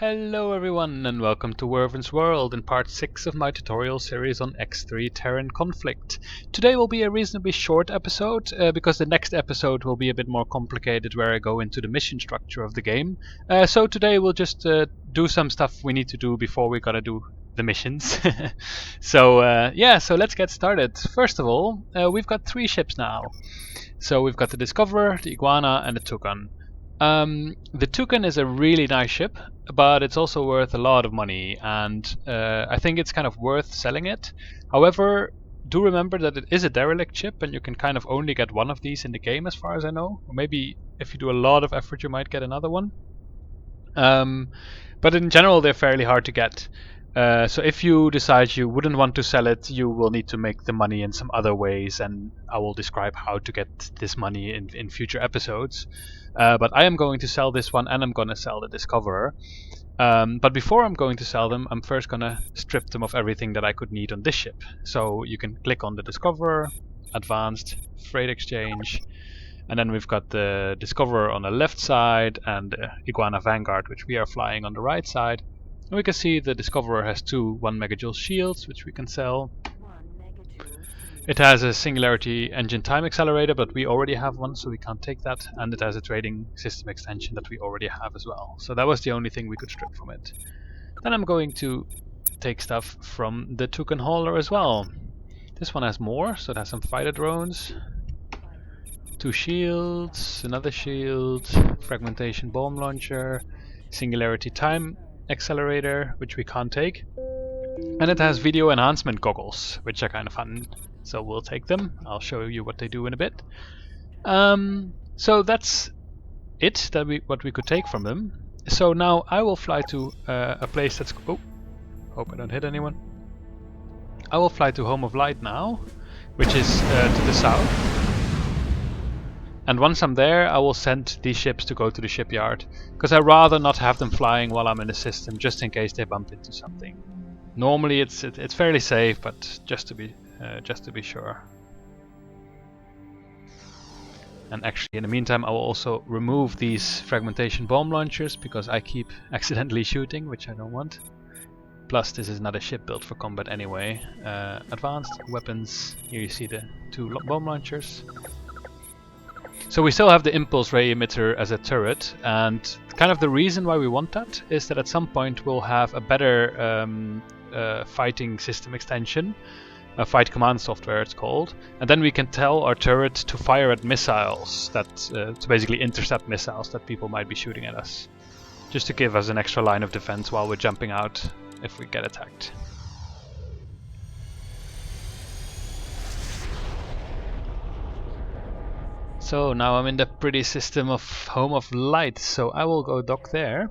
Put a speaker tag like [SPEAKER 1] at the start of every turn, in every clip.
[SPEAKER 1] Hello everyone and welcome to Werven's World in part 6 of my tutorial series on X3 Terran conflict. Today will be a reasonably short episode because the next episode will be a bit more complicated where I go into the mission structure of the game. So today we'll just do some stuff we need to do before we gotta do the missions. So let's get started. First of all, we've got 3 ships now. So we've got the Discoverer, the Iguana and the Toucan. The Toucan is a really nice ship, but it's also worth a lot of money, and I think it's kind of worth selling it. However, do remember that it is a derelict ship, and you can kind of only get one of these in the game as far as I know. Or maybe if you do a lot of effort you might get another one. But in general they're fairly hard to get. So if you decide you wouldn't want to sell it, you will need to make the money in some other ways, and I will describe how to get this money in future episodes. But I am going to sell this one, and I'm going to sell the Discoverer. But before I'm going to sell them, I'm first going to strip them of everything that I could need on this ship. So you can click on the Discoverer, Advanced, Freight Exchange, and then we've got the Discoverer on the left side and the Iguana Vanguard, which we are flying on the right side. And we can see the Discoverer has two 1 megajoule shields, which we can sell. It has a Singularity Engine Time Accelerator, but we already have one, so we can't take that. And it has a trading system extension that we already have as well. So that was the only thing we could strip from it. Then I'm going to take stuff from the Toucan hauler as well. This one has more, so it has some fighter drones. 2 shields, another shield, fragmentation bomb launcher, Singularity Time Accelerator, which we can't take. And it has video enhancement goggles, which are kind of fun. So we'll take them. I'll show you what they do in a bit. So that's it, what we could take from them. So now I will fly to a place that's... Oh, hope I don't hit anyone. I will fly to Home of Light now, which is to the south. And once I'm there, I will send these ships to go to the shipyard, because I'd rather not have them flying while I'm in the system, just in case they bump into something. Normally it's fairly safe, but just to be sure. And actually, in the meantime, I will also remove these fragmentation bomb launchers because I keep accidentally shooting, which I don't want. Plus, this is not a ship built for combat anyway. Advanced weapons. Here you see the 2 bomb launchers. So we still have the impulse ray emitter as a turret, and kind of the reason why we want that is that at some point we'll have a better fighting system extension, a fight command software it's called, and then we can tell our turret to fire at missiles that to basically intercept missiles that people might be shooting at us, just to give us an extra line of defense while we're jumping out if we get attacked. So now I'm in the pretty system of Home of Light, so I will go dock there.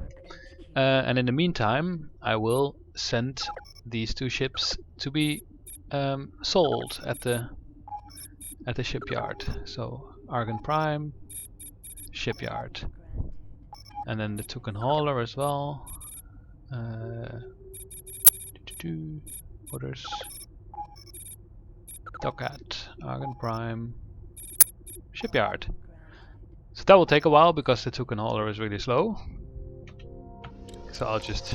[SPEAKER 1] And in the meantime, I will send these 2 ships to be sold at the shipyard. So Argon Prime, shipyard, and then the Toucan hauler as well. Orders. Dock at Argon Prime. Shipyard. So that will take a while because the Toucan hauler is really slow. So I'll just...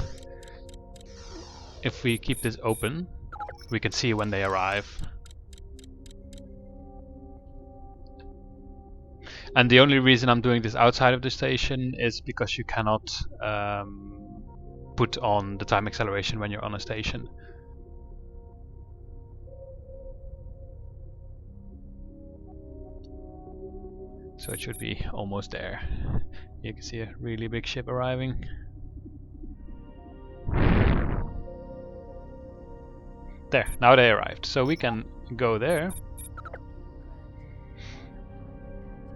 [SPEAKER 1] If we keep this open, we can see when they arrive. And the only reason I'm doing this outside of the station is because you cannot put on the time acceleration when you're on a station. So it should be almost there. You can see a really big ship arriving. There, now they arrived. So we can go there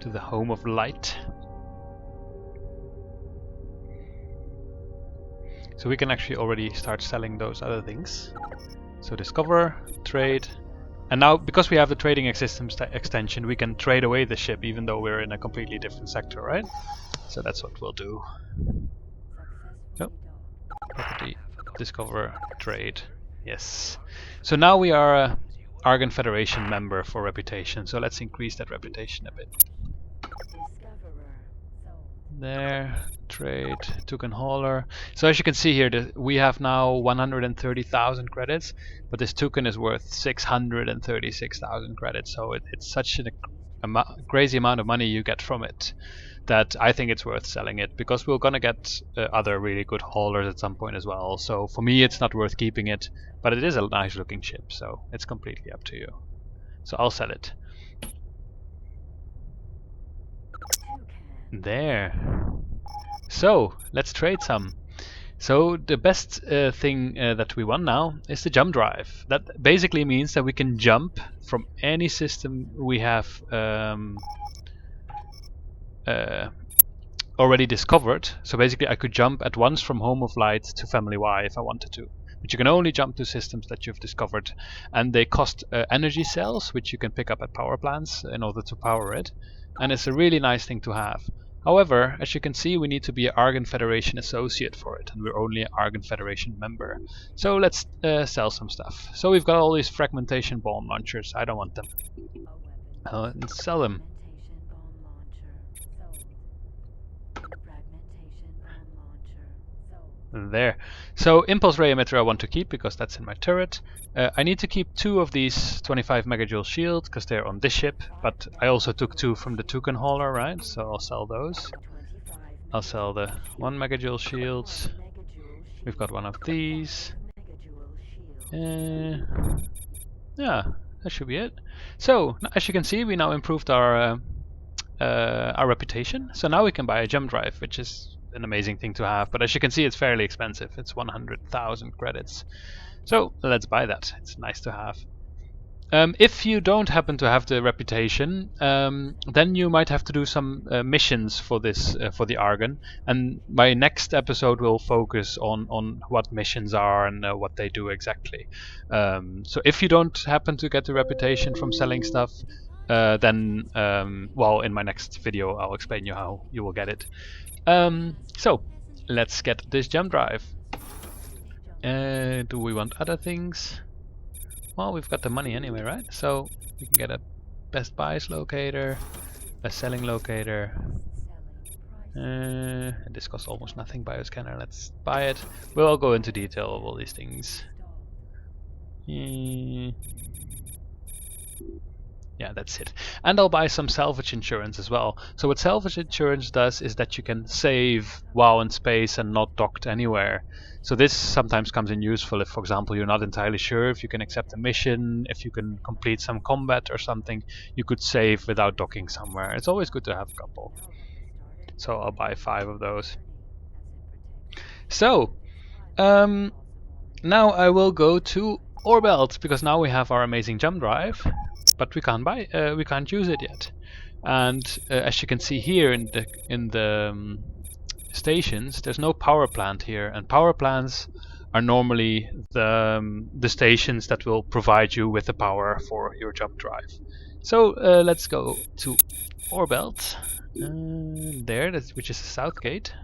[SPEAKER 1] to the Home of Light. So we can actually already start selling those other things. So discover, trade. And now, because we have the trading systems extension, we can trade away the ship even though we're in a completely different sector, right? So that's what we'll do. Nope. Property, discover, trade. Yes. So now we are a Argon Federation member for reputation, so let's increase that reputation a bit. There, trade, token hauler. So as you can see here, we have now 130,000 credits, but this token is worth 636,000 credits. So it's such a crazy amount of money you get from it that I think it's worth selling it, because we're gonna get other really good haulers at some point as well. So for me, it's not worth keeping it, but it is a nice looking ship, so it's completely up to you. So I'll sell it. There. So let's trade some. So the best thing that we want now is the jump drive. That basically means that we can jump from any system we have already discovered. So basically I could jump at once from Home of Light to Family Y if I wanted to. But you can only jump to systems that you've discovered, and they cost energy cells, which you can pick up at power plants in order to power it. And it's a really nice thing to have. However, as you can see, we need to be an Argon Federation associate for it, and we're only an Argon Federation member. So let's sell some stuff. So we've got all these fragmentation bomb launchers. I don't want them. Let's sell them. There. So impulse ray emitter I want to keep because that's in my turret. I need to keep 2 of these 25 megajoule shields because they're on this ship, but I also took 2 from the token hauler, right? So I'll sell those. I'll sell the 1 megajoule shields. We've got 1 of these. Yeah, that should be it. So as you can see, we now improved our reputation. So now we can buy a jump drive, which is an amazing thing to have, but as you can see, it's fairly expensive. It's 100,000 credits. So let's buy that. It's nice to have. If you don't happen to have the reputation, then you might have to do some missions for this for the Argon. And my next episode will focus on what missions are and what they do exactly. So if you don't happen to get the reputation from selling stuff, then well, in my next video I'll explain you how you will get it. So let's get this jump drive. Do we want other things? Well, we've got the money anyway, right? So we can get a best buys locator, a selling locator. This costs almost nothing. Bioscanner, let's buy it. We'll go into detail of all these things. Yeah, that's it. And I'll buy some salvage insurance as well. So what salvage insurance does is that you can save while in space and not docked anywhere. So this sometimes comes in useful if, for example, you're not entirely sure if you can accept a mission, if you can complete some combat or something, you could save without docking somewhere. It's always good to have a couple. So I'll buy 5 of those. So now I will go to Orbelt, because now we have our amazing jump drive, but we can't use it yet. And as you can see here in the stations, there's no power plant here, and power plants are normally the stations that will provide you with the power for your jump drive. So let's go to Orbelt, which is the south gate.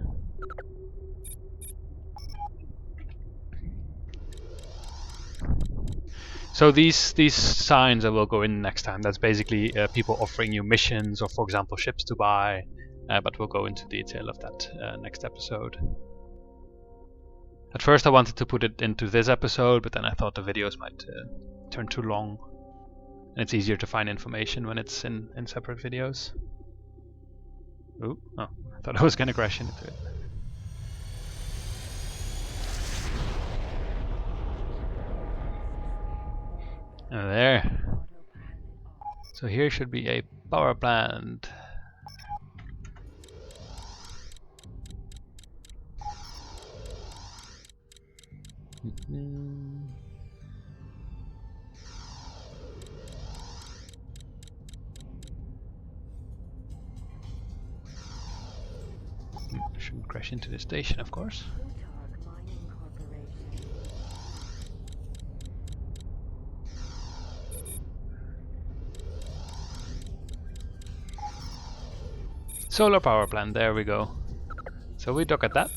[SPEAKER 1] So these signs I will go in next time. That's basically people offering you missions or, for example, ships to buy. But we'll go into detail of that next episode. At first I wanted to put it into this episode, but then I thought the videos might turn too long. And it's easier to find information when it's in separate videos. Ooh, oh, I thought I was going to crash into it. There. So here should be a power plant. Shouldn't crash into the station, of course. Solar power plant, there we go. So we dock at that.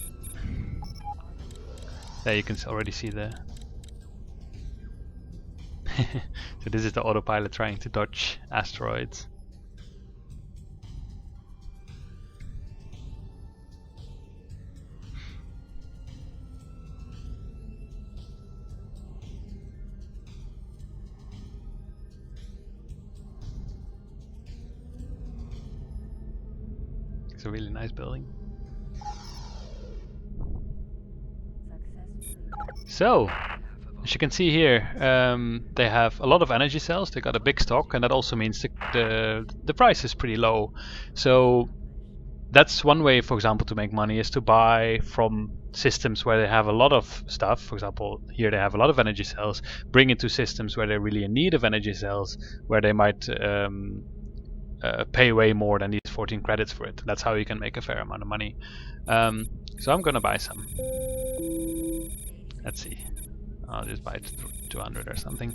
[SPEAKER 1] There you can already see the... So this is the autopilot trying to dodge asteroids. It's a really nice building. So, as you can see here, they have a lot of energy cells. They got a big stock, and that also means the price is pretty low. So that's one way, for example, to make money is to buy from systems where they have a lot of stuff. For example, here they have a lot of energy cells. Bring it to systems where they're really in need of energy cells, where they might pay way more than these 14 credits for it. That's how you can make a fair amount of money. So I'm gonna buy some. Let's see. I'll just buy 200 or something.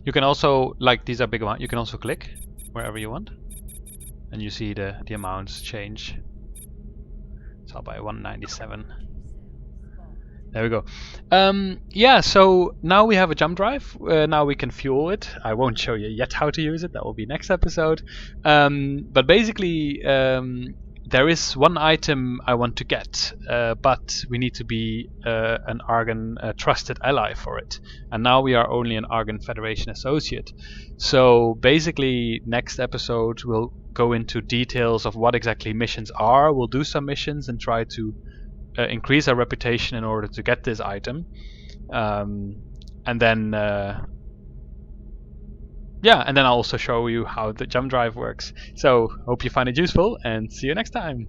[SPEAKER 1] You can also, like, these are big amounts, you can also click wherever you want, and you see the amounts change. So I'll buy 197. There we go. Yeah, so now we have a jump drive. Now we can fuel it. I won't show you yet how to use it. That will be next episode. But basically, there is one item I want to get, but we need to be an Argon trusted ally for it. And now we are only an Argon Federation associate. So basically, next episode we'll go into details of what exactly missions are. We'll do some missions and try to increase our reputation in order to get this item. And then I'll also show you how the jump drive works. So hope you find it useful, and see you next time.